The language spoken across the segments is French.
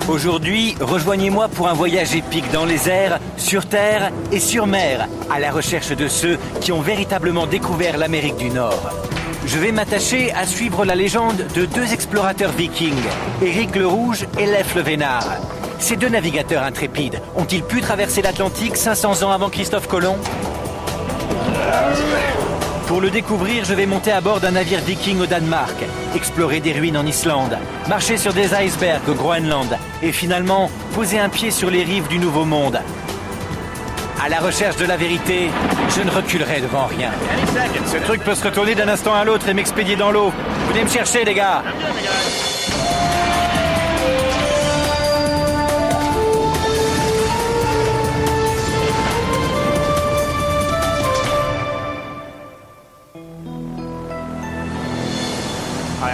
Aujourd'hui, rejoignez-moi pour un voyage épique dans les airs, sur terre et sur mer, à la recherche de ceux qui ont véritablement découvert l'Amérique du Nord. Je vais m'attacher à suivre la légende de deux explorateurs vikings, Éric le Rouge et Leif le Vénard. Ces deux navigateurs intrépides ont-ils pu traverser l'Atlantique 500 ans avant Christophe Colomb? Pour le découvrir, je vais monter à bord d'un navire viking au Danemark, explorer des ruines en Islande, marcher sur des icebergs au Groenland et finalement poser un pied sur les rives du Nouveau Monde. À la recherche de la vérité, je ne reculerai devant rien. Ce truc peut se retourner d'un instant à l'autre et m'expédier dans l'eau. Venez me chercher, les gars!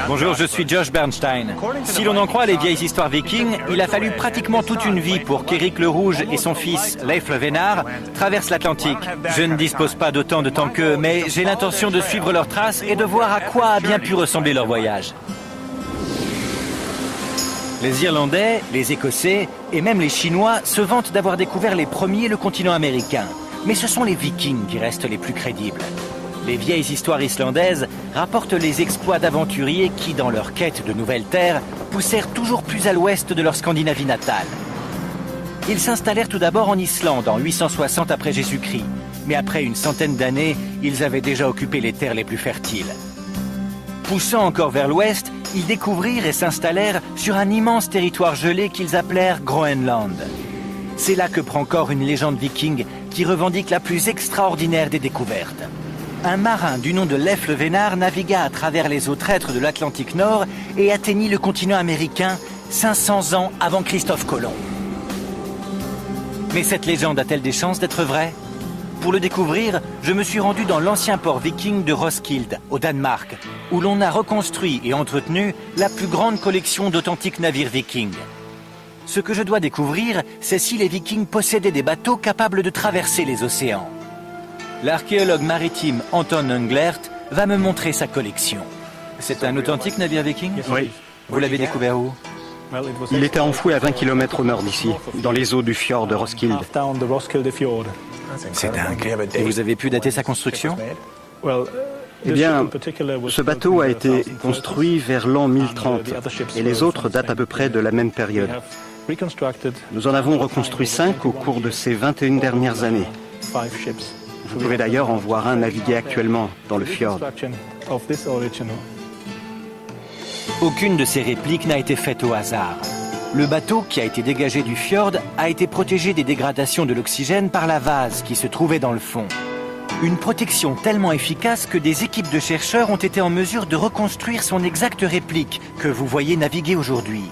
Bonjour, je suis Josh Bernstein. Si l'on en croit les vieilles histoires vikings, il a fallu pratiquement toute une vie pour qu'Éric le Rouge et son fils, Leif le Vénard, traversent l'Atlantique. Je ne dispose pas d'autant de temps qu'eux, mais j'ai l'intention de suivre leurs traces et de voir à quoi a bien pu ressembler leur voyage. Les Irlandais, les Écossais et même les Chinois se vantent d'avoir découvert les premiers le continent américain. Mais ce sont les Vikings qui restent les plus crédibles. Les vieilles histoires islandaises rapportent les exploits d'aventuriers qui, dans leur quête de nouvelles terres, poussèrent toujours plus à l'ouest de leur Scandinavie natale. Ils s'installèrent tout d'abord en Islande en 860 après Jésus-Christ, mais après une centaine d'années, ils avaient déjà occupé les terres les plus fertiles. Poussant encore vers l'ouest, ils découvrirent et s'installèrent sur un immense territoire gelé qu'ils appelèrent Groenland. C'est là que prend corps une légende viking qui revendique la plus extraordinaire des découvertes. Un marin du nom de Leif le Vénard navigua à travers les eaux traîtres de l'Atlantique Nord et atteignit le continent américain 500 ans avant Christophe Colomb. Mais cette légende a-t-elle des chances d'être vraie? Pour le découvrir, je me suis rendu dans l'ancien port viking de Roskilde, au Danemark, où l'on a reconstruit et entretenu la plus grande collection d'authentiques navires vikings. Ce que je dois découvrir, c'est si les vikings possédaient des bateaux capables de traverser les océans. L'archéologue maritime Anton Englert va me montrer sa collection. C'est un authentique navire viking? Oui. Vous l'avez découvert où? Il était enfoui à 20 km au nord d'ici, dans les eaux du fjord de Roskilde. C'est dingue. Et vous avez pu dater sa construction? Eh bien, ce bateau a été construit vers l'an 1030 et les autres datent à peu près de la même période. Nous en avons reconstruit 5 au cours de ces 21 dernières années. Vous pouvez d'ailleurs en voir un naviguer actuellement dans le fjord. Aucune de ces répliques n'a été faite au hasard. Le bateau, qui a été dégagé du fjord, a été protégé des dégradations de l'oxygène par la vase qui se trouvait dans le fond. Une protection tellement efficace que des équipes de chercheurs ont été en mesure de reconstruire son exacte réplique que vous voyez naviguer aujourd'hui.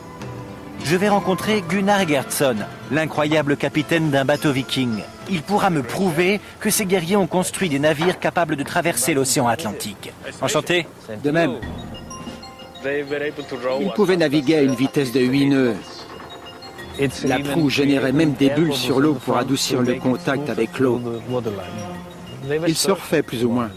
Je vais rencontrer Gunnar Gertsson, l'incroyable capitaine d'un bateau viking. Il pourra me prouver que ces guerriers ont construit des navires capables de traverser l'océan Atlantique. Enchanté. De même. Ils pouvaient naviguer à une vitesse de 8 nœuds. La proue générait même des bulles sur l'eau pour adoucir le contact avec l'eau. Ils surfaient plus ou moins.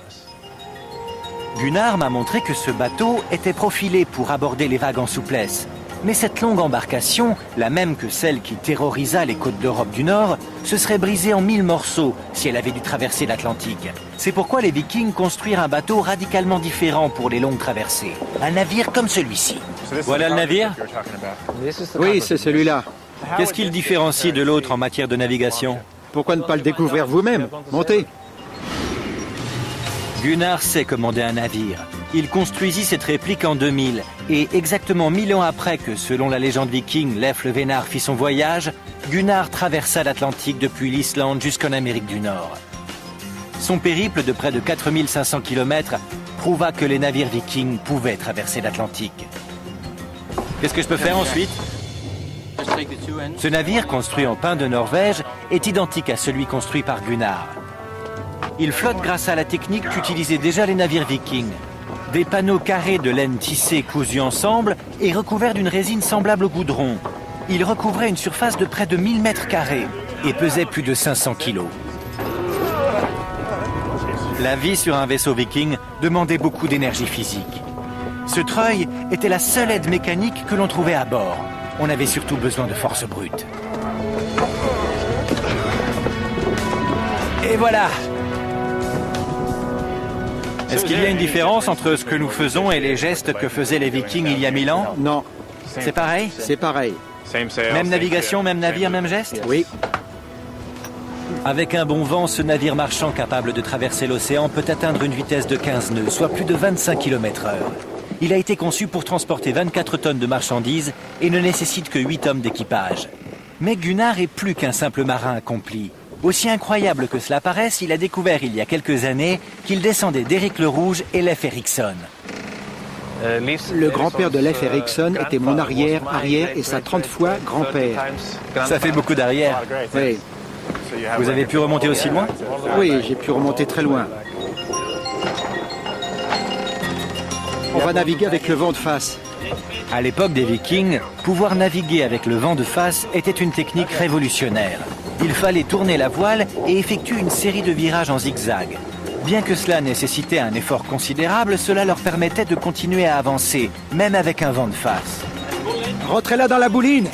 Gunnar m'a montré que ce bateau était profilé pour aborder les vagues en souplesse. Mais cette longue embarcation, la même que celle qui terrorisa les côtes d'Europe du Nord, se serait brisée en 1000 morceaux si elle avait dû traverser l'Atlantique. C'est pourquoi les Vikings construisent un bateau radicalement différent pour les longues traversées. Un navire comme celui-ci. Voilà le navire? Oui, c'est celui-là. Qu'est-ce qui le différencie de l'autre en matière de navigation? Pourquoi ne pas le découvrir vous-même? Montez. Gunnar sait commander un navire. Il construisit cette réplique en 2000, et exactement 1000 ans après que, selon la légende viking, Leif le Vénard fit son voyage, Gunnar traversa l'Atlantique depuis l'Islande jusqu'en Amérique du Nord. Son périple de près de 4500 km prouva que les navires vikings pouvaient traverser l'Atlantique. Qu'est-ce que je peux faire ensuite? Ce navire, construit en pin de Norvège, est identique à celui construit par Gunnar. Il flotte grâce à la technique qu'utilisaient déjà les navires vikings. Des panneaux carrés de laine tissée cousus ensemble et recouverts d'une résine semblable au goudron. Il recouvrait une surface de près de 1000 mètres carrés et pesait plus de 500 kilos. La vie sur un vaisseau viking demandait beaucoup d'énergie physique. Ce treuil était la seule aide mécanique que l'on trouvait à bord. on avait surtout besoin de force brute. Et voilà! Est-ce qu'il y a une différence entre ce que nous faisons et les gestes que faisaient les Vikings il y a 1000 ans? Non. C'est pareil? C'est pareil. Même navigation, même navire, même geste? Oui. Avec un bon vent, ce navire marchand capable de traverser l'océan peut atteindre une vitesse de 15 nœuds, soit plus de 25 km/h. Il a été conçu pour transporter 24 tonnes de marchandises et ne nécessite que 8 hommes d'équipage. Mais Gunnar est plus qu'un simple marin accompli. Aussi incroyable que cela paraisse, il a découvert il y a quelques années qu'il descendait d'Eric le Rouge et Leif Erikson. Le grand-père de Leif Erikson était mon arrière et sa 30 fois grand-père. Ça fait beaucoup d'arrière. Oui. Vous avez pu remonter aussi loin? Oui, j'ai pu remonter très loin. On va naviguer avec le vent de face. À l'époque des Vikings, pouvoir naviguer avec le vent de face était une technique révolutionnaire. Il fallait tourner la voile et effectuer une série de virages en zigzag. Bien que cela nécessitait un effort considérable, cela leur permettait de continuer à avancer, même avec un vent de face. Rentrez-la dans la bouline!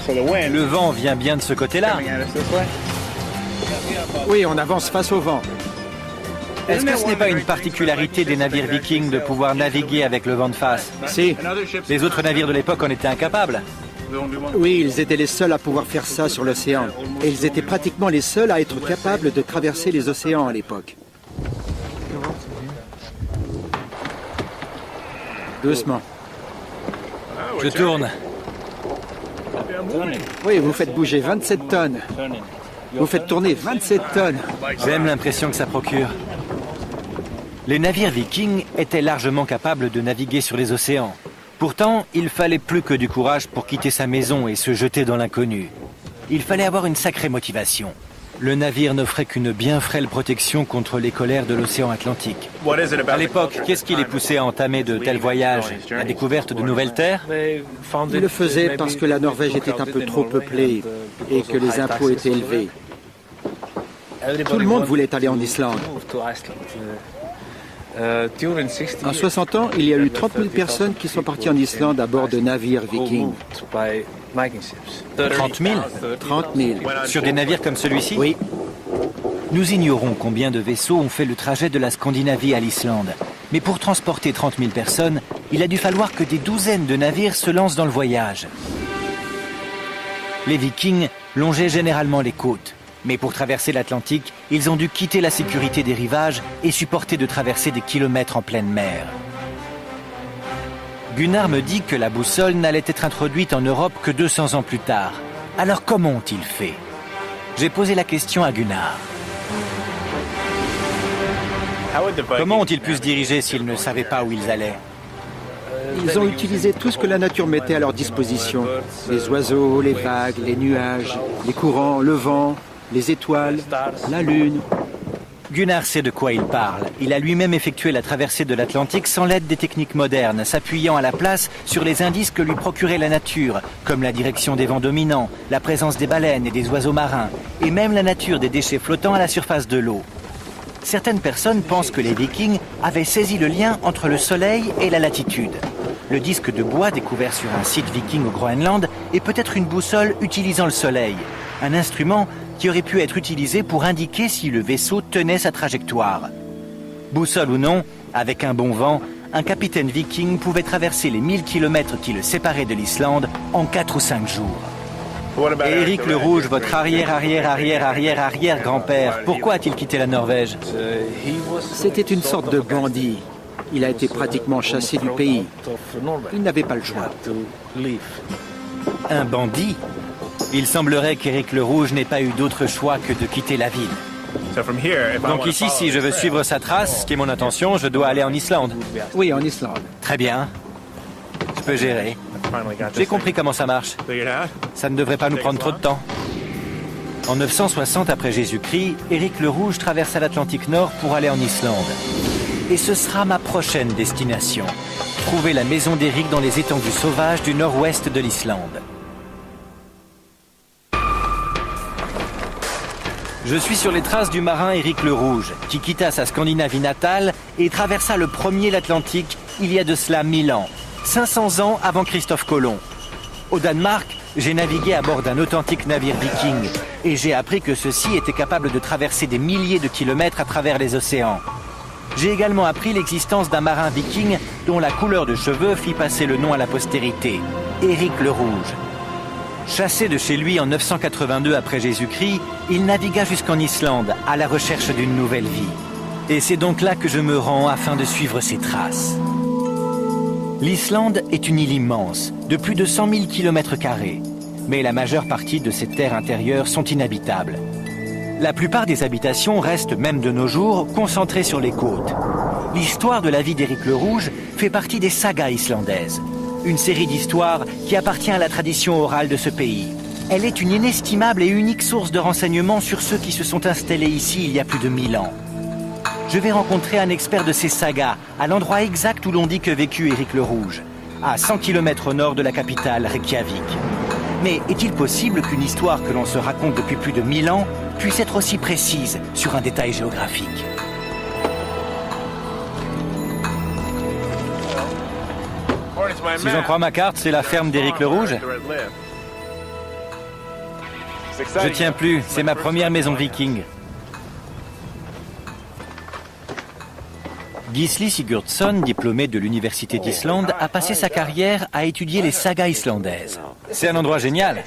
Le vent vient bien de ce côté-là. Oui, on avance face au vent. Est-ce que ce n'est pas une particularité des navires vikings de pouvoir naviguer avec le vent de face? Si. Les autres navires de l'époque en étaient incapables. Oui, ils étaient les seuls à pouvoir faire ça sur l'océan. Et ils étaient pratiquement les seuls à être capables de traverser les océans à l'époque. Doucement. Je tourne. Oui, vous faites bouger 27 tonnes. Vous faites tourner 27 tonnes. J'aime l'impression que ça procure. Les navires vikings étaient largement capables de naviguer sur les océans. Pourtant, il fallait plus que du courage pour quitter sa maison et se jeter dans l'inconnu. Il fallait avoir une sacrée motivation. Le navire n'offrait qu'une bien frêle protection contre les colères de l'océan Atlantique. À l'époque, qu'est-ce qui les poussait à entamer de tels voyages? La découverte de nouvelles terres? Ils le faisaient parce que la Norvège était un peu trop peuplée et que les impôts étaient élevés. Tout le monde voulait aller en Islande. En 60 ans, il y a eu 30 000 personnes qui sont parties en Islande à bord de navires vikings. 30 000? 30 000. Sur des navires comme celui-ci? Oui. Nous ignorons combien de vaisseaux ont fait le trajet de la Scandinavie à l'Islande. Mais pour transporter 30 000 personnes, il a dû falloir que des douzaines de navires se lancent dans le voyage. Les Vikings longeaient généralement les côtes. Mais pour traverser l'Atlantique, ils ont dû quitter la sécurité des rivages et supporter de traverser des kilomètres en pleine mer. Gunnar me dit que la boussole n'allait être introduite en Europe que 200 ans plus tard. Alors comment ont-ils fait? J'ai posé la question à Gunnar. Comment ont-ils pu se diriger s'ils ne savaient pas où ils allaient? Ils ont utilisé tout ce que la nature mettait à leur disposition. Les oiseaux, les vagues, les nuages, les courants, le vent, les étoiles, la lune. Gunnar sait de quoi il parle. Il a lui-même effectué la traversée de l'Atlantique sans l'aide des techniques modernes, s'appuyant à la place sur les indices que lui procurait la nature, comme la direction des vents dominants, la présence des baleines et des oiseaux marins, et même la nature des déchets flottants à la surface de l'eau. Certaines personnes pensent que les Vikings avaient saisi le lien entre le soleil et la latitude. Le disque de bois découvert sur un site viking au Groenland est peut-être une boussole utilisant le soleil, un instrument qui aurait pu être utilisé pour indiquer si le vaisseau tenait sa trajectoire. Boussole ou non, avec un bon vent, un capitaine viking pouvait traverser les 1000 km qui le séparaient de l'Islande en 4 ou 5 jours. Et Éric le Rouge, votre arrière-arrière-arrière-arrière-arrière-grand-père, pourquoi a-t-il quitté la Norvège? C'était une sorte de bandit. Il a été pratiquement chassé du pays. Il n'avait pas le choix. Un bandit? Il semblerait qu'Éric le Rouge n'ait pas eu d'autre choix que de quitter la ville. Donc ici, si je veux suivre sa trace, ce qui est mon intention, je dois aller en Islande. Oui, en Islande. Très bien. Je peux gérer. J'ai compris comment ça marche. Ça ne devrait pas nous prendre trop de temps. En 960 après Jésus-Christ, Éric le Rouge traversa l'Atlantique Nord pour aller en Islande. Et ce sera ma prochaine destination. Trouver la maison d'Éric dans les étendues sauvages du nord-ouest de l'Islande. Je suis sur les traces du marin Éric le Rouge, qui quitta sa Scandinavie natale et traversa le premier l'Atlantique il y a de cela 1000 ans, 500 ans avant Christophe Colomb. Au Danemark, j'ai navigué à bord d'un authentique navire viking et j'ai appris que ceux-ci étaient capables de traverser des milliers de kilomètres à travers les océans. J'ai également appris l'existence d'un marin viking dont la couleur de cheveux fit passer le nom à la postérité, Éric le Rouge. Chassé de chez lui en 982 après Jésus-Christ, il navigua jusqu'en Islande à la recherche d'une nouvelle vie. Et c'est donc là que je me rends afin de suivre ses traces. L'Islande est une île immense, de plus de 100 000 km², mais la majeure partie de ses terres intérieures sont inhabitables. La plupart des habitations restent, même de nos jours, concentrées sur les côtes. L'histoire de la vie d'Éric le Rouge fait partie des sagas islandaises, une série d'histoires qui appartient à la tradition orale de ce pays. Elle est une inestimable et unique source de renseignements sur ceux qui se sont installés ici il y a plus de 1000 ans. Je vais rencontrer un expert de ces sagas, à l'endroit exact où l'on dit que vécut Éric le Rouge, à 100 km au nord de la capitale, Reykjavik. Mais est-il possible qu'une histoire que l'on se raconte depuis plus de 1000 ans puisse être aussi précise sur un détail géographique? Si j'en crois ma carte, c'est la ferme d'Éric le Rouge. Je tiens plus, c'est ma première maison viking. Gisli Sigurdsson, diplômé de l'Université d'Islande, a passé sa carrière à étudier les sagas islandaises. C'est un endroit génial.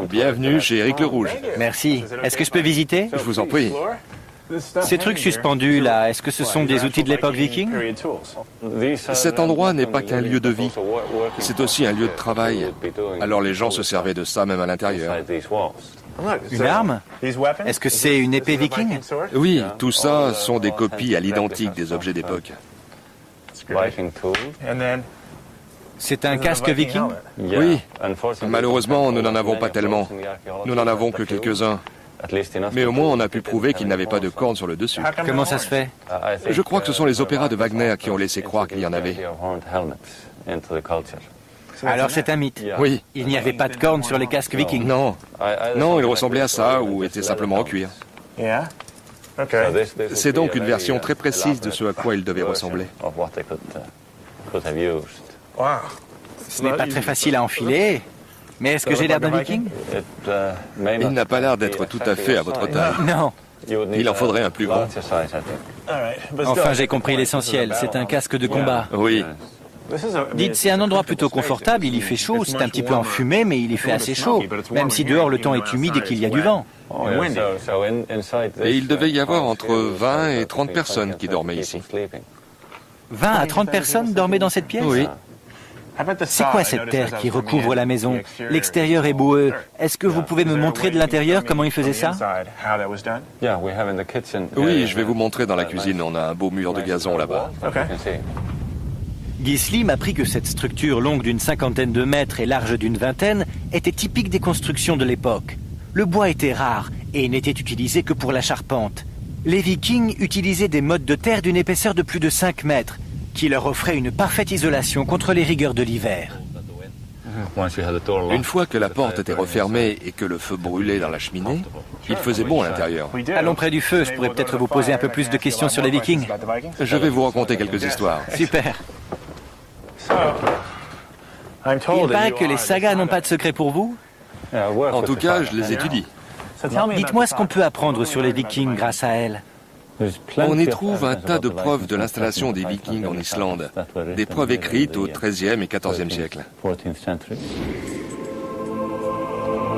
Bienvenue chez Éric le Rouge. Merci. Est-ce que je peux visiter? Je vous en prie. Ces trucs suspendus là, est-ce que ce sont des outils de l'époque viking? Cet endroit n'est pas qu'un lieu de vie, c'est aussi un lieu de travail. Alors les gens se servaient de ça même à l'intérieur. Une arme? Est-ce que c'est une épée viking? Oui, tout ça sont des copies à l'identique des objets d'époque. C'est un casque viking? Oui, malheureusement nous n'en avons pas tellement. Nous n'en avons que quelques-uns. Mais au moins on a pu prouver qu'il n'avait pas de cornes sur le dessus. Comment ça se fait? Je crois que ce sont les opéras de Wagner qui ont laissé croire qu'il y en avait. Alors c'est un mythe. Oui. Il n'y avait pas de cornes sur les casques vikings. Non. Non, il ressemblait à ça ou était simplement en cuir. C'est donc une version très précise de ce à quoi il devait ressembler. Ce n'est pas très facile à enfiler. Mais est-ce que j'ai l'air d'un viking? Il n'a pas l'air d'être tout à fait à votre taille. Non. Il en faudrait un plus grand. Enfin, j'ai compris l'essentiel. C'est un casque de combat. Oui. Dites, c'est un endroit plutôt confortable, il y fait chaud, c'est un petit peu enfumé, mais il y fait assez chaud, même si dehors le temps est humide et qu'il y a du vent. Et il devait y avoir entre 20 et 30 personnes qui dormaient ici. 20 à 30 personnes dormaient dans cette pièce? Oui. C'est quoi cette terre qui recouvre la maison? L'extérieur est boueux. Est-ce que vous pouvez me montrer de l'intérieur comment ils faisaient ça? Oui, je vais vous montrer dans la cuisine. On a un beau mur de gazon là-bas. Gisli m'apprit que cette structure longue d'une 50aine de mètres et large d'une vingtaine était typique des constructions de l'époque. Le bois était rare et n'était utilisé que pour la charpente. Les Vikings utilisaient des mottes de terre d'une épaisseur de plus de 5 mètres, qui leur offrait une parfaite isolation contre les rigueurs de l'hiver. Une fois que la porte était refermée et que le feu brûlait dans la cheminée, il faisait bon à l'intérieur. Allons près du feu, je pourrais peut-être vous poser un peu plus de questions sur les Vikings. Je vais vous raconter quelques histoires. Super. Il paraît que les sagas n'ont pas de secret pour vous? En tout cas, je les étudie. Dites-moi ce qu'on peut apprendre sur les Vikings grâce à elles. On y trouve un tas de preuves de l'installation des Vikings en Islande, des preuves écrites au XIIIe et XIVe siècle.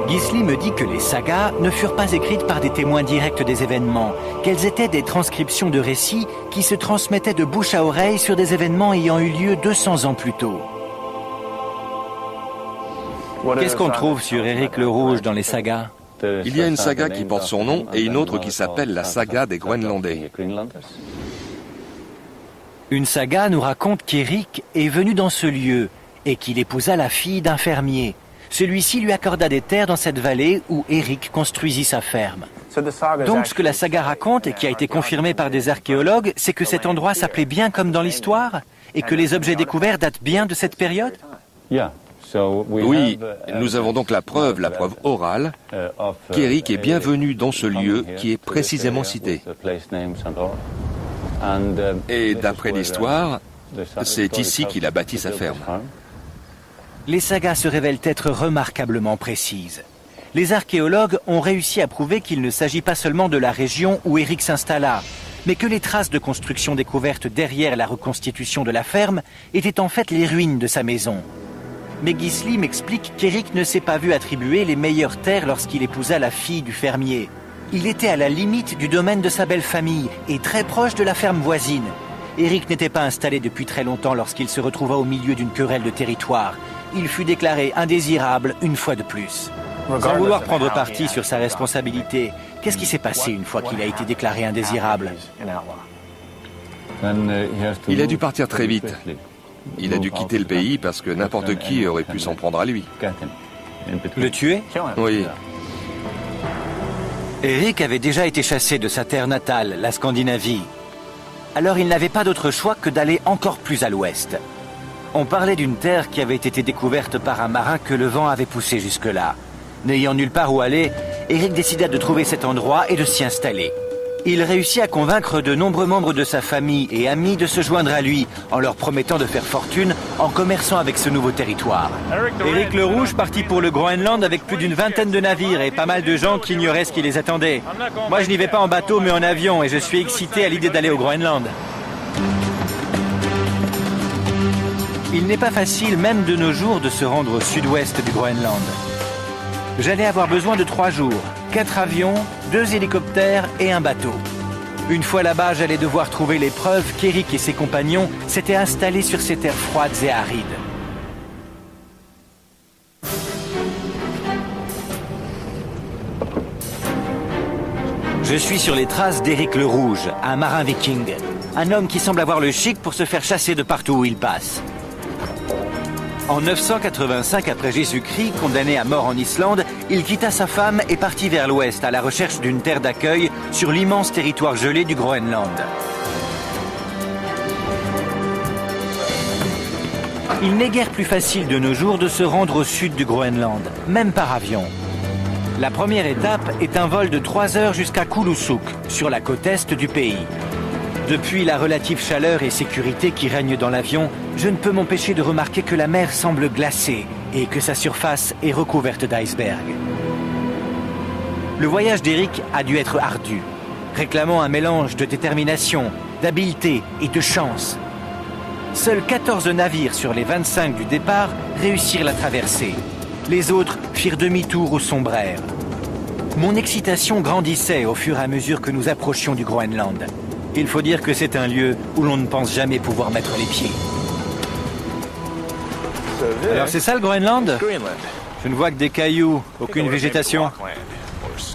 Gisli me dit que les sagas ne furent pas écrites par des témoins directs des événements, qu'elles étaient des transcriptions de récits qui se transmettaient de bouche à oreille sur des événements ayant eu lieu 200 ans plus tôt. Qu'est-ce qu'on trouve sur Éric le Rouge dans les sagas? Il y a une saga qui porte son nom et une autre qui s'appelle la saga des Groenlandais. Une saga nous raconte qu'Éric est venu dans ce lieu et qu'il épousa la fille d'un fermier. Celui-ci lui accorda des terres dans cette vallée où Éric construisit sa ferme. Donc ce que la saga raconte et qui a été confirmé par des archéologues, c'est que cet endroit s'appelait bien comme dans l'histoire et que les objets découverts datent bien de cette période? Oui, nous avons donc la preuve orale, qu'Éric est bienvenu dans ce lieu qui est précisément cité. Et d'après l'histoire, C'est ici qu'il a bâti sa ferme. Les sagas se révèlent être remarquablement précises. Les archéologues ont réussi à prouver qu'il ne s'agit pas seulement de la région où Eric s'installa, mais que les traces de construction découvertes derrière la reconstitution de la ferme étaient en fait les ruines de sa maison. Mais Gisli m'explique qu'Eric ne s'est pas vu attribuer les meilleures terres lorsqu'il épousa la fille du fermier. Il était à la limite du domaine de sa belle famille et très proche de la ferme voisine. Eric n'était pas installé depuis très longtemps lorsqu'il se retrouva au milieu d'une querelle de territoire. Il fut déclaré indésirable une fois de plus. Sans vouloir prendre parti sur sa responsabilité, qu'est-ce qui s'est passé une fois qu'il a été déclaré indésirable? Il a dû partir très vite. Il a dû quitter le pays parce que n'importe qui aurait pu s'en prendre à lui. Le tuer? Oui. Eric avait déjà été chassé de sa terre natale, la Scandinavie. Alors il n'avait pas d'autre choix que d'aller encore plus à l'ouest. On parlait d'une terre qui avait été découverte par un marin que le vent avait poussé jusque-là. N'ayant nulle part où aller, Eric décida de trouver cet endroit et de s'y installer. Il réussit à convaincre de nombreux membres de sa famille et amis de se joindre à lui, en leur promettant de faire fortune en commerçant avec ce nouveau territoire. Eric le Rouge partit pour le Groenland avec plus d'une vingtaine de navires et pas mal de gens qui ignoraient ce qui les attendait. Moi, je n'y vais pas en bateau mais en avion et je suis excité à l'idée d'aller au Groenland. Il n'est pas facile, même de nos jours, de se rendre au sud-ouest du Groenland. J'allais avoir besoin de 3 jours, 4 avions, 2 hélicoptères et un bateau. Une fois là-bas, j'allais devoir trouver les preuves qu'Eric et ses compagnons s'étaient installés sur ces terres froides et arides. Je suis sur les traces d'Eric le Rouge, un marin viking. Un homme qui semble avoir le chic pour se faire chasser de partout où il passe. En 985 après Jésus-Christ, condamné à mort en Islande, il quitta sa femme et partit vers l'ouest à la recherche d'une terre d'accueil sur l'immense territoire gelé du Groenland. Il n'est guère plus facile de nos jours de se rendre au sud du Groenland, même par avion. La première étape est un vol de 3 heures jusqu'à Kulusuk, sur la côte est du pays. Depuis la relative chaleur et sécurité qui règne dans l'avion, je ne peux m'empêcher de remarquer que la mer semble glacée et que sa surface est recouverte d'icebergs. Le voyage d'Eric a dû être ardu, réclamant un mélange de détermination, d'habileté et de chance. Seuls 14 navires sur les 25 du départ réussirent la traversée. Les autres firent demi-tour ou sombrèrent. Mon excitation grandissait au fur et à mesure que nous approchions du Groenland. Il faut dire que c'est un lieu où l'on ne pense jamais pouvoir mettre les pieds. Alors c'est ça le Groenland? Je ne vois que des cailloux, aucune végétation.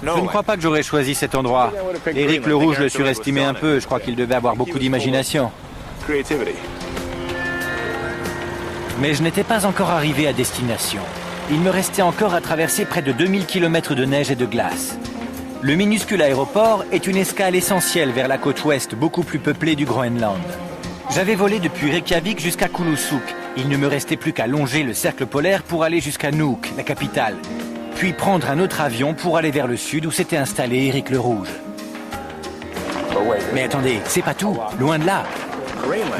Je ne crois pas que j'aurais choisi cet endroit. Eric le Rouge le surestimait un peu, je crois qu'il devait avoir beaucoup d'imagination. Mais je n'étais pas encore arrivé à destination. Il me restait encore à traverser près de 2000 km de neige et de glace. Le minuscule aéroport est une escale essentielle vers la côte ouest beaucoup plus peuplée du Groenland. J'avais volé depuis Reykjavik jusqu'à Kulusuk. Il ne me restait plus qu'à longer le cercle polaire pour aller jusqu'à Nuuk, la capitale. Puis prendre un autre avion pour aller vers le sud où s'était installé Eric le Rouge. Mais attendez, c'est pas tout, loin de là.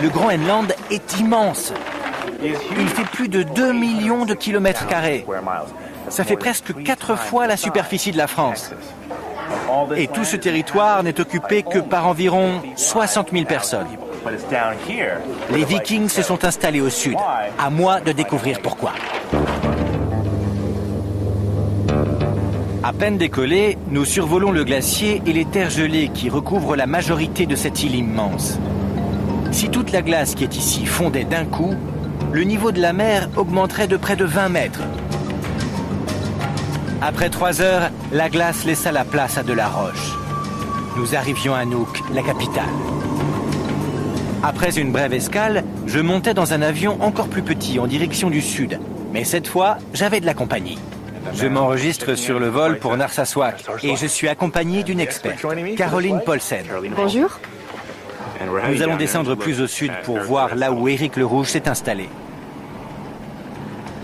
Le Groenland est immense. Il fait plus de 2 millions de kilomètres carrés. Ça fait presque 4 fois la superficie de la France. Et tout ce territoire n'est occupé que par environ 60 000 personnes. Les Vikings se sont installés au sud. À moi de découvrir pourquoi. À peine décollés, nous survolons le glacier et les terres gelées qui recouvrent la majorité de cette île immense. Si toute la glace qui est ici fondait d'un coup, le niveau de la mer augmenterait de près de 20 mètres. Après 3 heures, la glace laissa la place à de la roche. Nous arrivions à Nuuk, la capitale. Après une brève escale, je montais dans un avion encore plus petit en direction du sud. Mais cette fois, j'avais de la compagnie. Je m'enregistre sur le vol pour Narsarsuaq et je suis accompagné d'une experte, Caroline Paulsen. Bonjour. Nous allons descendre plus au sud pour voir là où Eric le Rouge s'est installé.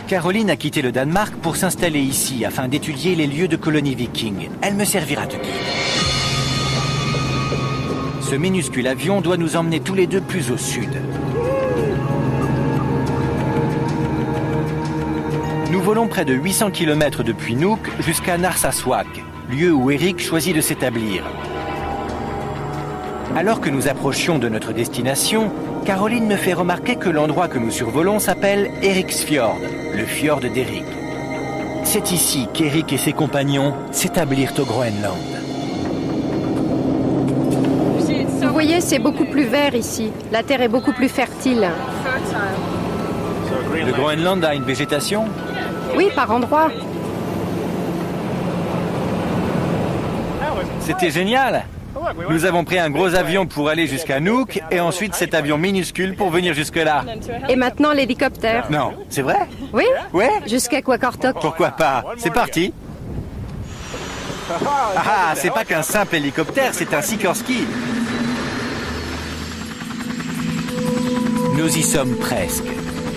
Caroline a quitté le Danemark pour s'installer ici afin d'étudier les lieux de colonies vikings. Elle me servira de guide. Ce minuscule avion doit nous emmener tous les deux plus au sud. Nous volons près de 800 km depuis Nuuk jusqu'à Narsarsuaq, lieu où Eric choisit de s'établir. Alors que nous approchions de notre destination, Caroline me fait remarquer que l'endroit que nous survolons s'appelle Eriksfjord, le fjord d'Eric. C'est ici qu'Eric et ses compagnons s'établirent au Groenland. Vous voyez, c'est beaucoup plus vert ici. La terre est beaucoup plus fertile. Le Groenland a une végétation? Oui, par endroits. C'était génial! Nous avons pris un gros avion pour aller jusqu'à Nuuk et ensuite cet avion minuscule pour venir jusque-là. Et maintenant l'hélicoptère. Non, c'est vrai? Oui? Ouais? Jusqu'à Qaqortoq. Pourquoi pas? C'est parti! Ah, c'est pas qu'un simple hélicoptère, c'est un Sikorsky. Nous y sommes presque.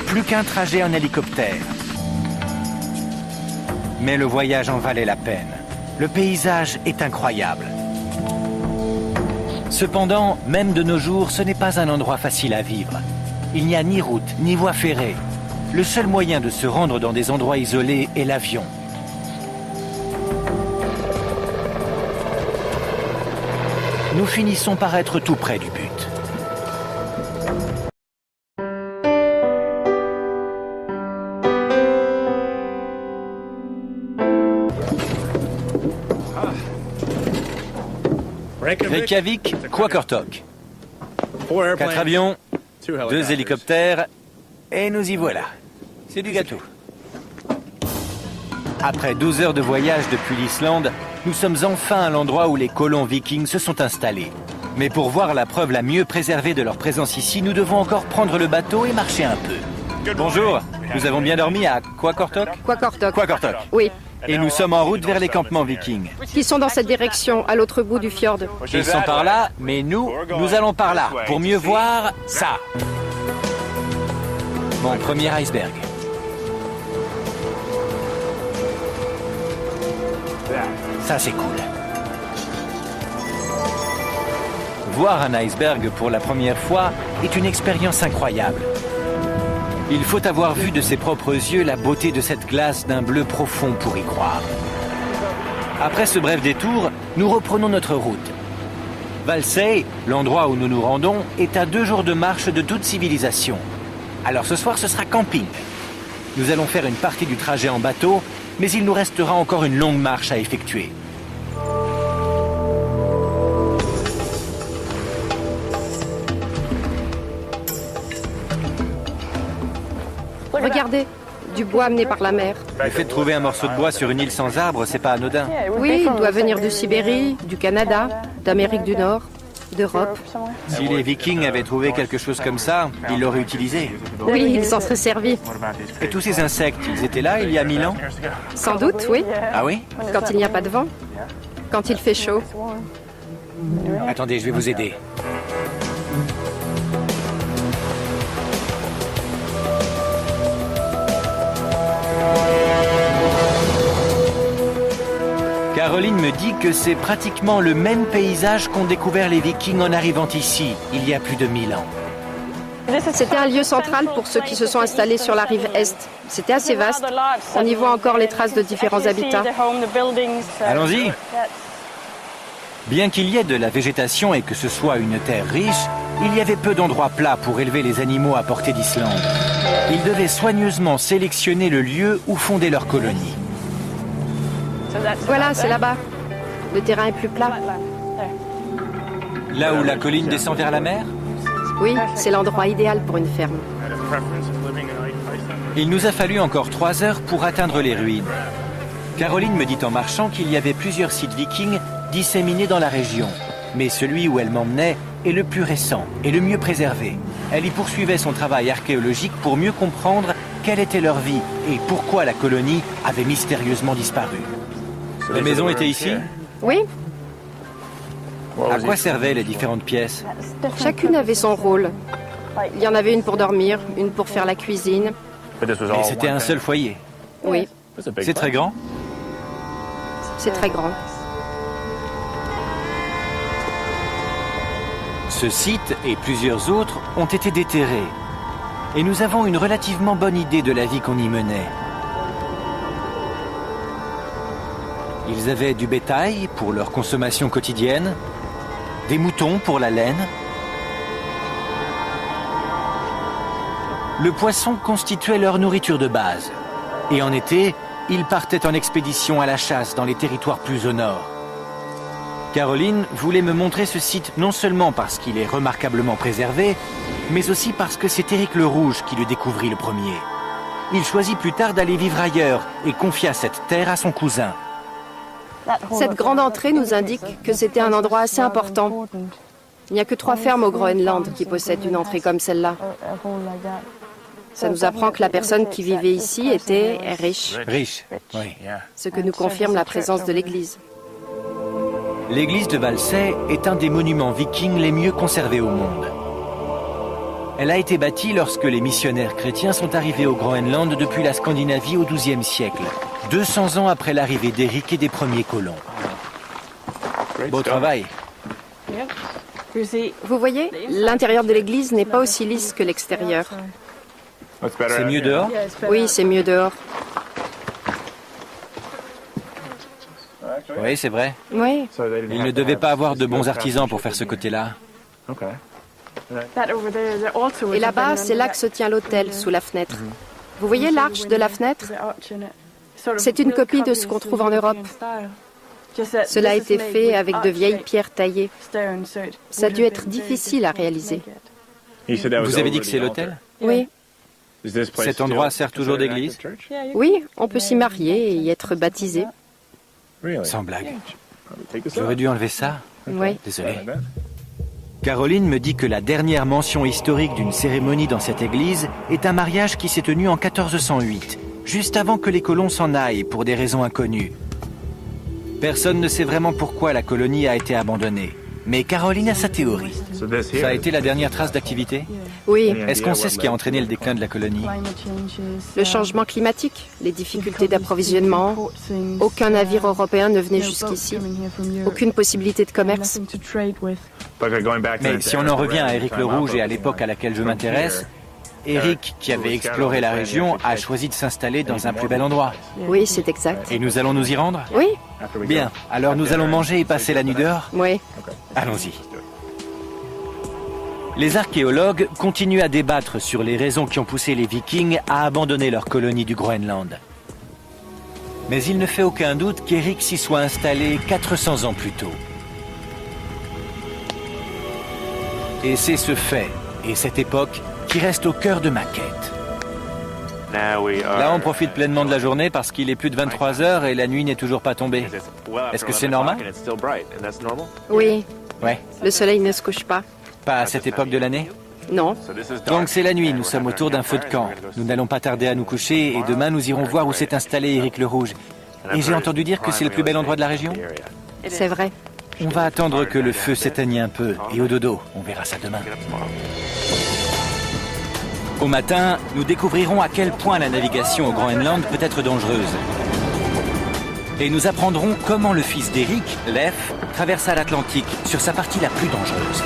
Plus qu'un trajet en hélicoptère. Mais le voyage en valait la peine. Le paysage est incroyable. Cependant, même de nos jours, ce n'est pas un endroit facile à vivre. Il n'y a ni route, ni voie ferrée. Le seul moyen de se rendre dans des endroits isolés est l'avion. Nous finissons par être tout près du but. Reykjavik, Qaqortoq. 4 avions, 2 hélicoptères, et nous y voilà. C'est du gâteau. Après 12 heures de voyage depuis l'Islande, nous sommes enfin à l'endroit où les colons vikings se sont installés. Mais pour voir la preuve la mieux préservée de leur présence ici, nous devons encore prendre le bateau et marcher un peu. Bonjour, nous avons bien dormi à Qaqortoq? Qaqortoq. Qaqortoq. Oui. Et nous sommes en route vers les campements vikings. Qui sont dans cette direction, à l'autre bout du fjord. Ils sont par là, mais nous allons par là, pour mieux voir ça. Mon premier iceberg. Ça, c'est cool. Voir un iceberg pour la première fois est une expérience incroyable. Il faut avoir vu de ses propres yeux la beauté de cette glace d'un bleu profond pour y croire. Après ce bref détour, nous reprenons notre route. Valsøy, l'endroit où nous nous rendons, est à 2 jours de marche de toute civilisation. Alors ce soir, ce sera camping. Nous allons faire une partie du trajet en bateau, mais il nous restera encore une longue marche à effectuer. Regardez, du bois amené par la mer. Le fait de trouver un morceau de bois sur une île sans arbre, c'est pas anodin. Oui, il doit venir de Sibérie, du Canada, d'Amérique du Nord, d'Europe. Si les Vikings avaient trouvé quelque chose comme ça, ils l'auraient utilisé. Oui, ils s'en seraient servis. Et tous ces insectes, ils étaient là il y a 1000 ans? Sans doute, oui. Ah oui? Quand il n'y a pas de vent. Quand il fait chaud. Attendez, je vais vous aider. Caroline me dit que c'est pratiquement le même paysage qu'ont découvert les Vikings en arrivant ici, il y a plus de 1000 ans. C'était un lieu central pour ceux qui se sont installés sur la rive est. C'était assez vaste. On y voit encore les traces de différents habitats. Allons-y. Bien qu'il y ait de la végétation et que ce soit une terre riche, il y avait peu d'endroits plats pour élever les animaux à portée d'Islande. Ils devaient soigneusement sélectionner le lieu où fonder leur colonie. Voilà, c'est là-bas. Le terrain est plus plat. Là où la colline descend vers la mer? Oui, c'est l'endroit idéal pour une ferme. Il nous a fallu encore 3 heures pour atteindre les ruines. Caroline me dit en marchant qu'il y avait plusieurs sites vikings disséminés dans la région. Mais celui où elle m'emmenait est le plus récent et le mieux préservé. Elle y poursuivait son travail archéologique pour mieux comprendre quelle était leur vie et pourquoi la colonie avait mystérieusement disparu. La maison était ici? Oui, À quoi servaient les différentes pièces? chacune avait son rôle. Il y en avait une pour dormir, une pour faire la cuisine. Et c'était un seul foyer. Oui, C'est très grand? c'est très grand. Ce site et plusieurs autres ont été déterrés. Et nous avons une relativement bonne idée de la vie qu'on y menait. Ils avaient du bétail pour leur consommation quotidienne, des moutons pour la laine. Le poisson constituait leur nourriture de base. Et en été, ils partaient en expédition à la chasse dans les territoires plus au nord. Caroline voulait me montrer ce site non seulement parce qu'il est remarquablement préservé, mais aussi parce que c'est Éric le Rouge qui le découvrit le premier. Il choisit plus tard d'aller vivre ailleurs et confia cette terre à son cousin. Cette grande entrée nous indique que c'était un endroit assez important. Il n'y a que 3 fermes au Groenland qui possèdent une entrée comme celle-là. Ça nous apprend que la personne qui vivait ici était riche. Riche, oui. Ce que nous confirme la présence de l'église. L'église de Valsay est un des monuments vikings les mieux conservés au monde. Elle a été bâtie lorsque les missionnaires chrétiens sont arrivés au Groenland depuis la Scandinavie au XIIe siècle, 200 ans après l'arrivée d'Éric et des premiers colons. Beau travail. Vous voyez, l'intérieur de l'église n'est pas aussi lisse que l'extérieur. C'est mieux dehors? Oui, c'est mieux dehors. Oui, c'est vrai. Oui. Ils ne devaient pas avoir de bons artisans pour faire ce côté-là. Et là-bas, c'est là que se tient l'autel, sous la fenêtre. Vous voyez l'arche de la fenêtre? C'est une copie de ce qu'on trouve en Europe. Cela a été fait avec de vieilles pierres taillées. Ça a dû être difficile à réaliser. Vous avez dit que c'est l'autel? Oui. Cet endroit sert toujours d'église? Oui, on peut s'y marier et y être baptisé. Sans blague. J'aurais dû enlever ça. Oui. Désolé. Caroline me dit que la dernière mention historique d'une cérémonie dans cette église est un mariage qui s'est tenu en 1408, juste avant que les colons s'en aillent pour des raisons inconnues. Personne ne sait vraiment pourquoi la colonie a été abandonnée, mais Caroline a sa théorie. Ça a été la dernière trace d'activité? Oui. Est-ce qu'on sait ce qui a entraîné le déclin de la colonie? Le changement climatique, les difficultés d'approvisionnement. Aucun navire européen ne venait jusqu'ici. Aucune possibilité de commerce. Mais si on en revient à Éric le Rouge et à l'époque à laquelle je m'intéresse, Éric, qui avait exploré la région, a choisi de s'installer dans un plus bel endroit. Oui, c'est exact. Et nous allons nous y rendre? Oui. Bien, alors nous allons manger et passer la nuit dehors? Oui. Allons-y. Les archéologues continuent à débattre sur les raisons qui ont poussé les Vikings à abandonner leur colonie du Groenland. Mais il ne fait aucun doute qu'Éric s'y soit installé 400 ans plus tôt. Et c'est ce fait, et cette époque, qui reste au cœur de ma quête. Là, on profite pleinement de la journée parce qu'il est plus de 23 heures et la nuit n'est toujours pas tombée. Est-ce que c'est normal? Oui. Ouais. Le soleil ne se couche pas. Pas à cette époque de l'année? Non. Donc c'est la nuit, nous sommes autour d'un feu de camp. Nous n'allons pas tarder à nous coucher et demain nous irons voir où s'est installé Éric le Rouge. Et j'ai entendu dire que c'est le plus bel endroit de la région? C'est vrai. On va attendre que le feu s'éteigne un peu et au dodo, on verra ça demain. Au matin, nous découvrirons à quel point la navigation au Groenland peut être dangereuse. Et nous apprendrons comment le fils d'Éric, Leif, traversa l'Atlantique sur sa partie la plus dangereuse.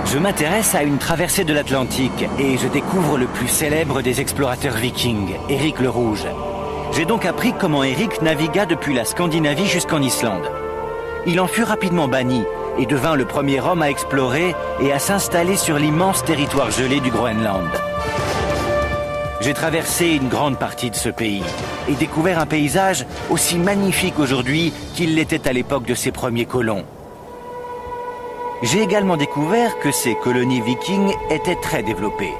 Je m'intéresse à une traversée de l'Atlantique et je découvre le plus célèbre des explorateurs vikings, Éric le Rouge. J'ai donc appris comment Éric navigua depuis la Scandinavie jusqu'en Islande. Il en fut rapidement banni et devint le premier homme à explorer et à s'installer sur l'immense territoire gelé du Groenland. J'ai traversé une grande partie de ce pays et découvert un paysage aussi magnifique aujourd'hui qu'il l'était à l'époque de ses premiers colons. J'ai également découvert que ces colonies vikings étaient très développées.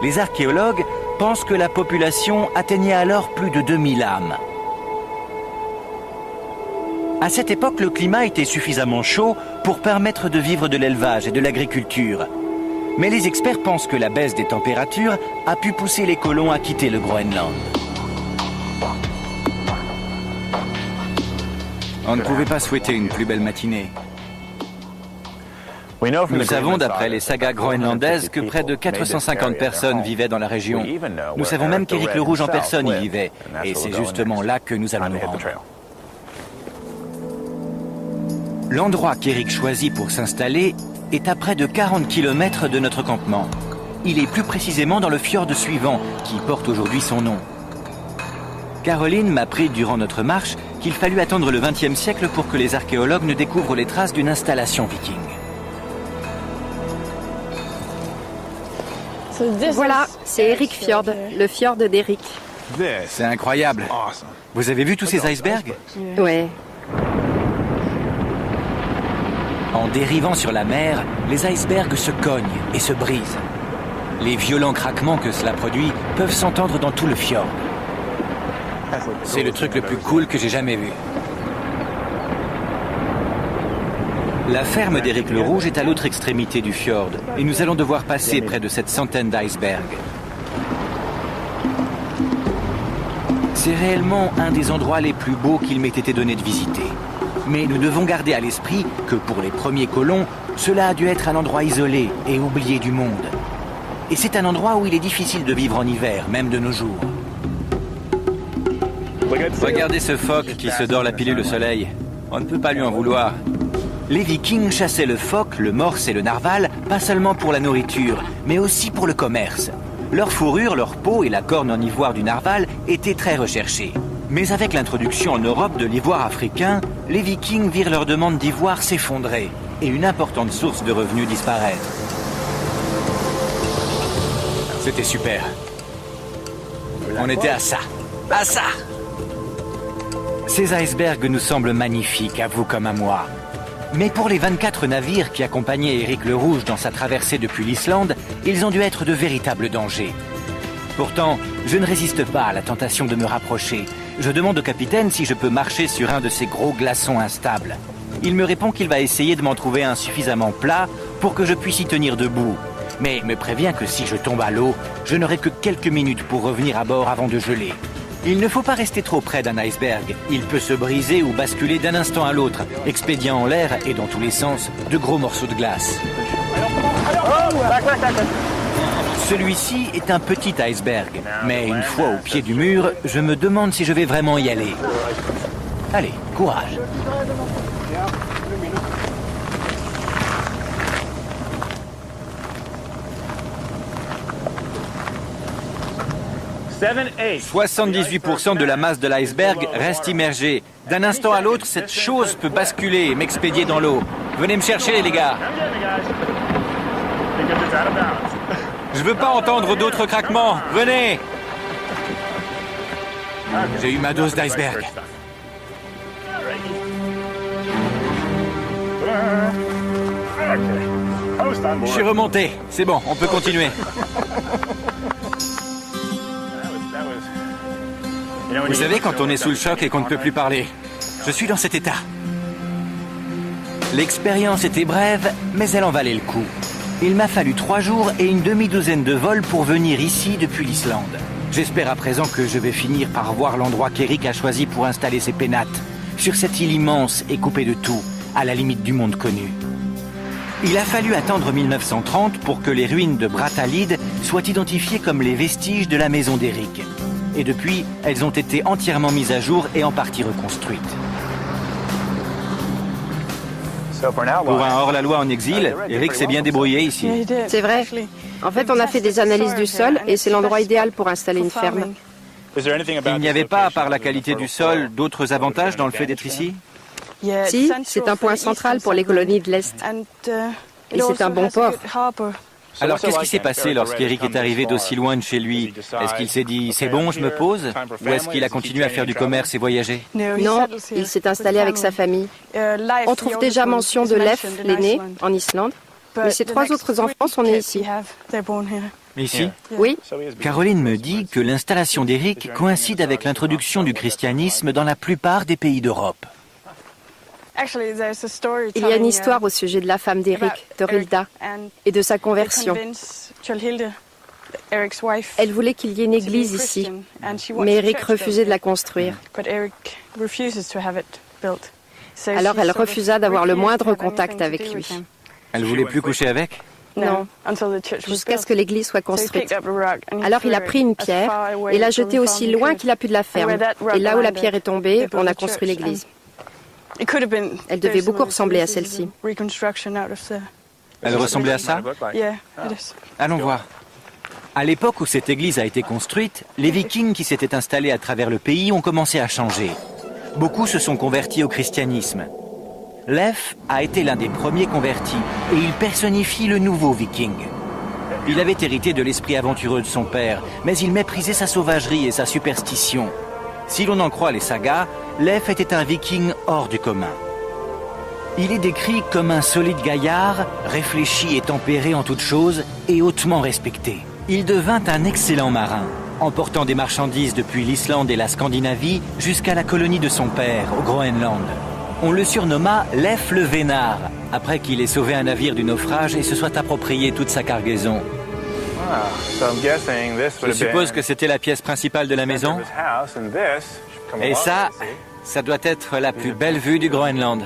Les archéologues pensent que la population atteignait alors plus de 2000 âmes. À cette époque, le climat était suffisamment chaud pour permettre de vivre de l'élevage et de l'agriculture. Mais les experts pensent que la baisse des températures a pu pousser les colons à quitter le Groenland. On ne pouvait pas souhaiter une plus belle matinée. Nous savons, d'après les sagas groenlandaises, que près de 450 personnes vivaient dans la région. Nous savons même qu'Éric le Rouge en personne y vivait. Et c'est justement là que nous allons nous rendre. L'endroit qu'Éric choisit pour s'installer est à près de 40 km de notre campement. il est plus précisément dans le fjord suivant, qui porte aujourd'hui son nom. Caroline m'apprit durant notre marche qu'il fallut attendre le XXe siècle pour que les archéologues ne découvrent les traces d'une installation viking. Voilà, c'est Erik Fjord, le fjord d'Erik. C'est incroyable. Vous avez vu tous ces icebergs? Ouais. En dérivant sur la mer, les icebergs se cognent et se brisent. Les violents craquements que cela produit peuvent s'entendre dans tout le fjord. C'est le truc le plus cool que j'ai jamais vu. La ferme d'Éric le Rouge est à l'autre extrémité du fjord et nous allons devoir passer près de cette centaine d'icebergs. C'est réellement un des endroits les plus beaux qu'il m'ait été donné de visiter. Mais nous devons garder à l'esprit que pour les premiers colons, cela a dû être un endroit isolé et oublié du monde. Et c'est un endroit où il est difficile de vivre en hiver, même de nos jours. Regardez ce phoque qui se dort la pilule au soleil. On ne peut pas lui en vouloir. Les Vikings chassaient le phoque, le morse et le narval, pas seulement pour la nourriture, mais aussi pour le commerce. Leur fourrure, leur peau et la corne en ivoire du narval étaient très recherchés. Mais avec l'introduction en Europe de l'ivoire africain, les Vikings virent leur demande d'ivoire s'effondrer et une importante source de revenus disparaître. C'était super. On était à ça. À ça! Ces icebergs nous semblent magnifiques, à vous comme à moi. Mais pour les 24 navires qui accompagnaient Éric le Rouge dans sa traversée depuis l'Islande, ils ont dû être de véritables dangers. Pourtant, je ne résiste pas à la tentation de me rapprocher. Je demande au capitaine si je peux marcher sur un de ces gros glaçons instables. Il me répond qu'il va essayer de m'en trouver un suffisamment plat pour que je puisse y tenir debout. Mais il me prévient que si je tombe à l'eau, je n'aurai que quelques minutes pour revenir à bord avant de geler. Il ne faut pas rester trop près d'un iceberg. Il peut se briser ou basculer d'un instant à l'autre, expédiant en l'air et dans tous les sens de gros morceaux de glace. Celui-ci est un petit iceberg, mais une fois au pied du mur, je me demande si je vais vraiment y aller. Allez, courage. « 78% de la masse de l'iceberg reste immergée. D'un instant à l'autre, cette chose peut basculer et m'expédier dans l'eau. Venez me chercher, les gars. Je veux pas entendre d'autres craquements. Venez. J'ai eu ma dose d'iceberg. Je suis remonté. C'est bon, on peut continuer. Vous savez, quand on est sous le choc et qu'on ne peut plus parler, je suis dans cet état. L'expérience était brève, mais elle en valait le coup. Il m'a fallu 3 jours et une demi-douzaine de vols pour venir ici depuis l'Islande. J'espère à présent que je vais finir par voir l'endroit qu'Éric a choisi pour installer ses pénates, sur cette île immense et coupée de tout, à la limite du monde connu. Il a fallu attendre 1930 pour que les ruines de Brattahlid soient identifiées comme les vestiges de la maison d'Éric. Et depuis, elles ont été entièrement mises à jour et en partie reconstruites. Pour un hors-la-loi en exil, Éric s'est bien débrouillé ici. C'est vrai. En fait, on a fait des analyses du sol et c'est l'endroit idéal pour installer une ferme. Il n'y avait pas, à part la qualité du sol, d'autres avantages dans le fait d'être ici? Si, c'est un point central pour les colonies de l'Est. Et c'est un bon port. Alors, qu'est-ce qui s'est passé lorsqu'Éric est arrivé d'aussi loin de chez lui? Est-ce qu'il s'est dit « c'est bon, je me pose » ou est-ce qu'il a continué à faire du commerce et voyager? Non, il s'est installé avec sa famille. On trouve déjà mention de Leif, l'aîné, en Islande, mais ses 3 autres enfants sont nés ici. Ici? Oui. Caroline me dit que l'installation d'Éric coïncide avec l'introduction du christianisme dans la plupart des pays d'Europe. Il y a une histoire au sujet de la femme d'Éric, Thorhilda, et de sa conversion. Elle voulait qu'il y ait une église ici, mais Éric refusait de la construire. Alors elle refusa d'avoir le moindre contact avec lui. Elle voulait plus coucher avec? Non, jusqu'à ce que l'église soit construite. Alors il a pris une pierre et l'a jetée aussi loin qu'il a pu de la ferme. Et là où la pierre est tombée, on a construit l'église. Elle devait beaucoup ressembler à celle-ci. Elle ressemblait à ça? Allons voir. À l'époque où cette église a été construite, les Vikings qui s'étaient installés à travers le pays ont commencé à changer. Beaucoup se sont convertis au christianisme. Leif a été l'un des premiers convertis et il personnifie le nouveau Viking. Il avait hérité de l'esprit aventureux de son père, mais il méprisait sa sauvagerie et sa superstition. Si l'on en croit les sagas, Leif était un Viking hors du commun. Il est décrit comme un solide gaillard, réfléchi et tempéré en toutes choses et hautement respecté. Il devint un excellent marin, emportant des marchandises depuis l'Islande et la Scandinavie jusqu'à la colonie de son père, au Groenland. On le surnomma Leif le Vénard, après qu'il ait sauvé un navire du naufrage et se soit approprié toute sa cargaison. Je suppose que c'était la pièce principale de la maison. Et ça doit être la plus belle vue du Groenland.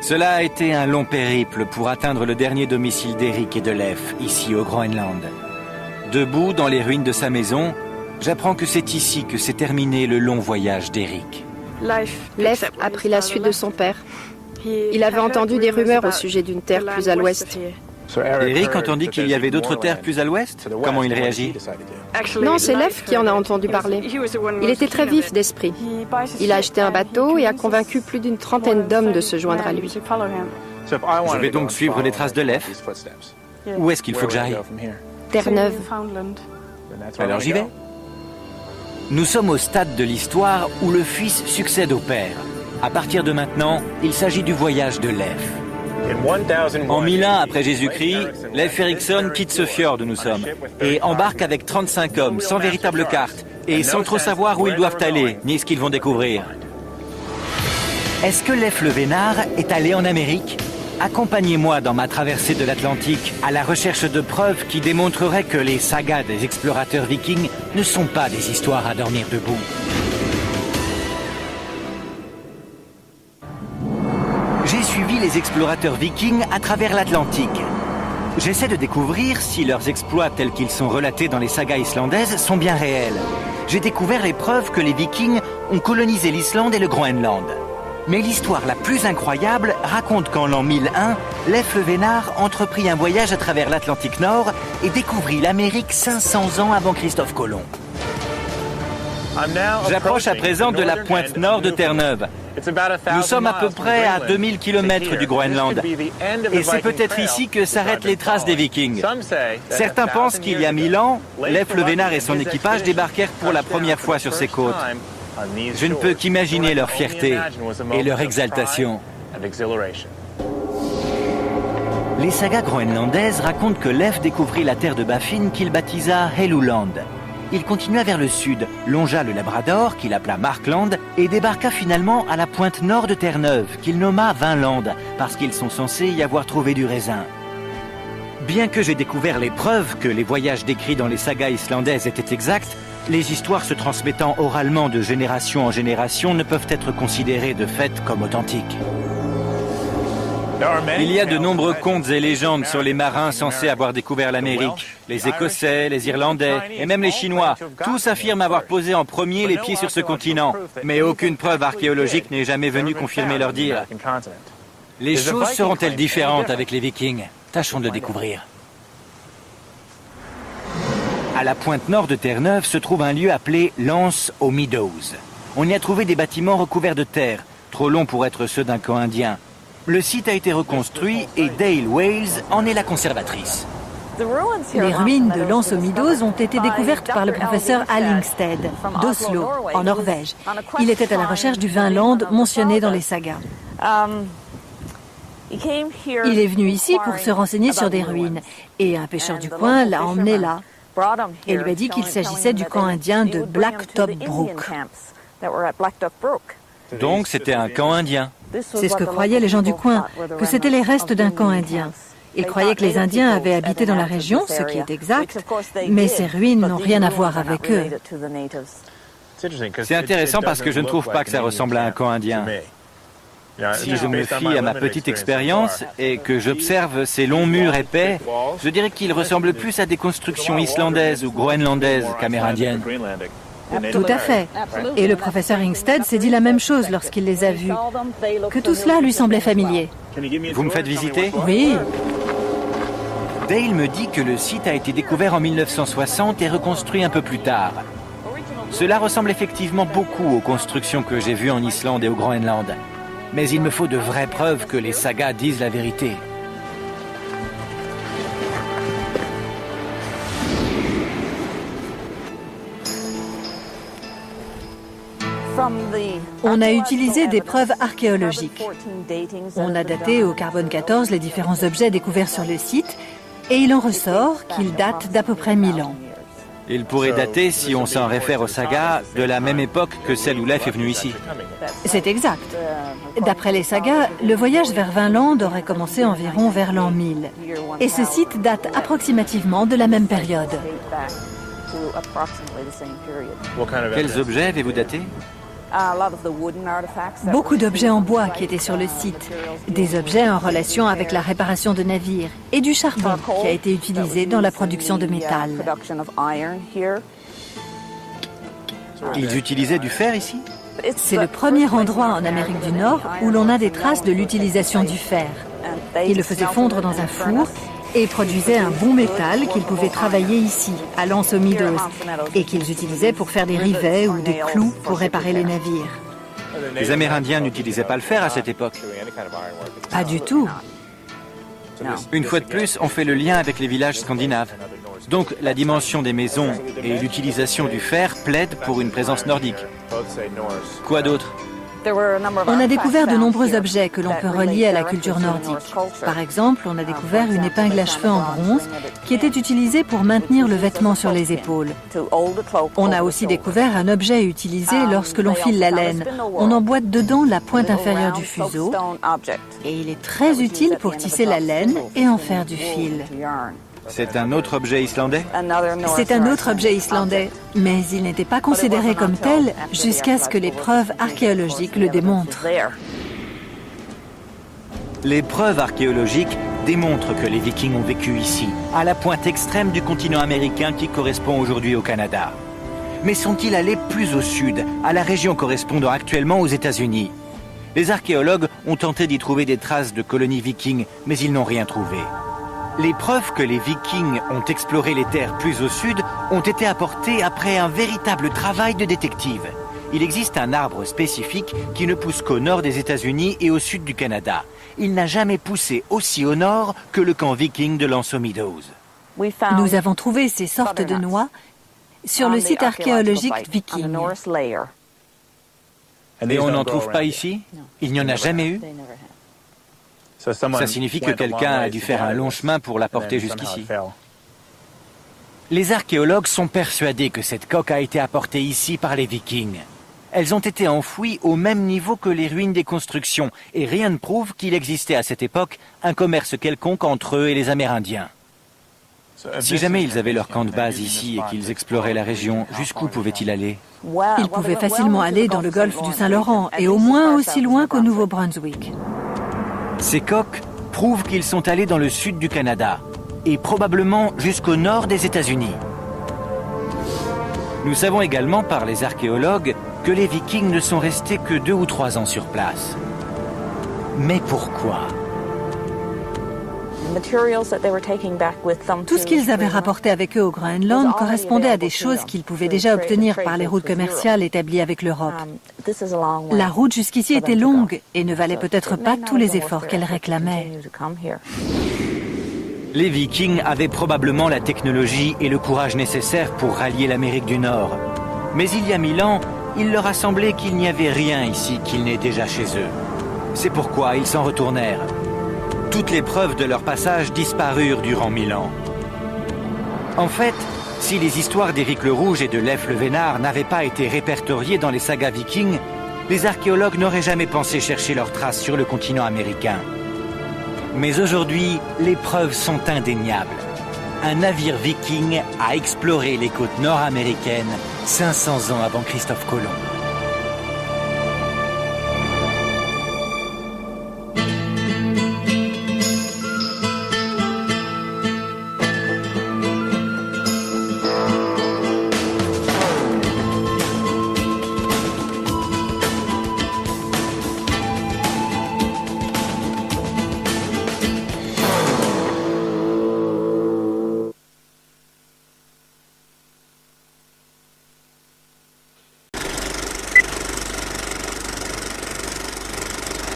Cela a été un long périple pour atteindre le dernier domicile d'Eric et de Leif, ici au Groenland. Debout dans les ruines de sa maison, j'apprends que c'est ici que s'est terminé le long voyage d'Eric. Leif a pris la suite de son père. Il avait entendu des rumeurs au sujet d'une terre plus à l'ouest. Eric entendit qu'il y avait d'autres terres plus à l'ouest. Comment il réagit? Non, c'est Leif qui en a entendu parler. Il était très vif d'esprit. Il a acheté un bateau et a convaincu plus d'une trentaine d'hommes de se joindre à lui. Je vais donc suivre les traces de Leif. Où est-ce qu'il faut que j'aille? Terre-Neuve. Alors j'y vais. Nous sommes au stade de l'histoire où le fils succède au père. À partir de maintenant, il s'agit du voyage de Leif. En 1001 après Jésus-Christ, Leif Erikson quitte ce fjord où nous sommes et embarque avec 35 hommes sans véritable carte et sans trop savoir où ils doivent aller ni ce qu'ils vont découvrir. Est-ce que Leif le Vénard est allé en Amérique? Accompagnez-moi dans ma traversée de l'Atlantique à la recherche de preuves qui démontreraient que les sagas des explorateurs vikings ne sont pas des histoires à dormir debout. J'ai suivi les explorateurs vikings à travers l'Atlantique. J'essaie de découvrir si leurs exploits tels qu'ils sont relatés dans les sagas islandaises sont bien réels. J'ai découvert les preuves que les vikings ont colonisé l'Islande et le Groenland. Mais l'histoire la plus incroyable raconte qu'en l'an 1001, Leif le Vénard entreprit un voyage à travers l'Atlantique Nord et découvrit l'Amérique 500 ans avant Christophe Colomb. J'approche à présent de la pointe nord de Terre-Neuve. Nous sommes à peu près à 2000 km du Groenland. Et c'est peut-être ici que s'arrêtent les traces des Vikings. Certains pensent qu'il y a 1000 ans, Leif le Vénard et son équipage débarquèrent pour la première fois sur ces côtes. Je ne peux qu'imaginer leur fierté et leur exaltation. Les sagas groenlandaises racontent que Leif découvrit la terre de Baffin qu'il baptisa Helluland. Il continua vers le sud, longea le Labrador, qu'il appela Markland, et débarqua finalement à la pointe nord de Terre-Neuve, qu'il nomma Vinland, parce qu'ils sont censés y avoir trouvé du raisin. Bien que j'ai découvert les preuves que les voyages décrits dans les sagas islandaises étaient exacts, les histoires se transmettant oralement de génération en génération ne peuvent être considérées de fait comme authentiques. Il y a de nombreux contes et légendes sur les marins censés avoir découvert l'Amérique. Les Écossais, les Irlandais et même les Chinois, tous affirment avoir posé en premier les pieds sur ce continent. Mais aucune preuve archéologique n'est jamais venue confirmer leur dire. Les choses seront-elles différentes avec les Vikings? Tâchons de le découvrir. À la pointe nord de Terre-Neuve se trouve un lieu appelé l'Anse aux Meadows. On y a trouvé des bâtiments recouverts de terre, trop longs pour être ceux d'un camp indien. Le site a été reconstruit et Dale Wales en est la conservatrice. Les ruines de l'Anse aux Meadows ont été découvertes par le professeur Allingstead, d'Oslo, en Norvège. Il était à la recherche du Vinland mentionné dans les sagas. Il est venu ici pour se renseigner sur des ruines, et un pêcheur du coin l'a emmené là, et lui a dit qu'il s'agissait du camp indien de Blacktop Brook. Donc c'était un camp indien. C'est ce que croyaient les gens du coin, que c'était les restes d'un camp indien. Ils croyaient que les Indiens avaient habité dans la région, ce qui est exact, mais ces ruines n'ont rien à voir avec eux. C'est intéressant parce que je ne trouve pas que ça ressemble à un camp indien. Si je me fie à ma petite expérience et que j'observe ces longs murs épais, je dirais qu'ils ressemblent plus à des constructions islandaises ou groenlandaises qu'amérindiennes. Tout à fait. Et le professeur Ingstead s'est dit la même chose lorsqu'il les a vus, que tout cela lui semblait familier. Vous me faites visiter? Oui. Dale me dit que le site a été découvert en 1960 et reconstruit un peu plus tard. Cela ressemble effectivement beaucoup aux constructions que j'ai vues en Islande et au Groenland. Mais il me faut de vraies preuves que les sagas disent la vérité. On a utilisé des preuves archéologiques. On a daté au carbone 14 les différents objets découverts sur le site et il en ressort qu'ils datent d'à peu près 1000 ans. Il pourrait dater, si on s'en réfère aux sagas, de la même époque que celle où Leif est venu ici. C'est exact. D'après les sagas, le voyage vers Vinland aurait commencé environ vers l'an 1000. Et ce site date approximativement de la même période. Quels objets avez-vous datés? Beaucoup d'objets en bois qui étaient sur le site, des objets en relation avec la réparation de navires et du charbon qui a été utilisé dans la production de métal. Ils utilisaient du fer ici? C'est le premier endroit en Amérique du Nord où l'on a des traces de l'utilisation du fer. Ils le faisaient fondre dans un four et produisaient un bon métal qu'ils pouvaient travailler ici, à Lanse aux Meadows, et qu'ils utilisaient pour faire des rivets ou des clous pour réparer les navires. Les Amérindiens n'utilisaient pas le fer à cette époque. Pas du tout. Une fois de plus, on fait le lien avec les villages scandinaves. Donc la dimension des maisons et l'utilisation du fer plaident pour une présence nordique. Quoi d'autre? On a découvert de nombreux objets que l'on peut relier à la culture nordique. Par exemple, on a découvert une épingle à cheveux en bronze qui était utilisée pour maintenir le vêtement sur les épaules. On a aussi découvert un objet utilisé lorsque l'on file la laine. On emboîte dedans la pointe inférieure du fuseau et il est très utile pour tisser la laine et en faire du fil. C'est un autre objet islandais? C'est un autre objet islandais, mais il n'était pas considéré comme tel jusqu'à ce que les preuves archéologiques le démontrent. Les preuves archéologiques démontrent que les Vikings ont vécu ici, à la pointe extrême du continent américain qui correspond aujourd'hui au Canada. Mais sont-ils allés plus au sud, à la région correspondant actuellement aux États-Unis? Les archéologues ont tenté d'y trouver des traces de colonies vikings, mais ils n'ont rien trouvé. Les preuves que les Vikings ont exploré les terres plus au sud ont été apportées après un véritable travail de détective. Il existe un arbre spécifique qui ne pousse qu'au nord des États-Unis et au sud du Canada. Il n'a jamais poussé aussi au nord que le camp viking de Lanse aux Meadows. Nous avons trouvé ces sortes de noix sur le site archéologique viking. Et on n'en trouve pas ici? Il n'y en a jamais eu? Ça signifie que quelqu'un a dû faire un long chemin pour la porter jusqu'ici. Les archéologues sont persuadés que cette coque a été apportée ici par les Vikings. Elles ont été enfouies au même niveau que les ruines des constructions, et rien ne prouve qu'il existait à cette époque un commerce quelconque entre eux et les Amérindiens. Si jamais ils avaient leur camp de base ici et qu'ils exploraient la région, jusqu'où pouvaient-ils aller? Ils pouvaient facilement aller dans le golfe du Saint-Laurent, et au moins aussi loin qu'au Nouveau-Brunswick. Ces coques prouvent qu'ils sont allés dans le sud du Canada et probablement jusqu'au nord des États-Unis. Nous savons également par les archéologues que les Vikings ne sont restés que 2 ou 3 ans sur place. Mais pourquoi? Tout ce qu'ils avaient rapporté avec eux au Groenland correspondait à des choses qu'ils pouvaient déjà obtenir par les routes commerciales établies avec l'Europe. La route jusqu'ici était longue et ne valait peut-être pas tous les efforts qu'elle réclamait. Les Vikings avaient probablement la technologie et le courage nécessaires pour rallier l'Amérique du Nord. Mais il y a 1000 ans, il leur a semblé qu'il n'y avait rien ici qu'il n'ait déjà chez eux. C'est pourquoi ils s'en retournèrent. Toutes les preuves de leur passage disparurent durant 1000 ans. En fait, si les histoires d'Éric le Rouge et de Leif le Vénard n'avaient pas été répertoriées dans les sagas vikings, les archéologues n'auraient jamais pensé chercher leurs traces sur le continent américain. Mais aujourd'hui, les preuves sont indéniables. Un navire viking a exploré les côtes nord-américaines 500 ans avant Christophe Colomb.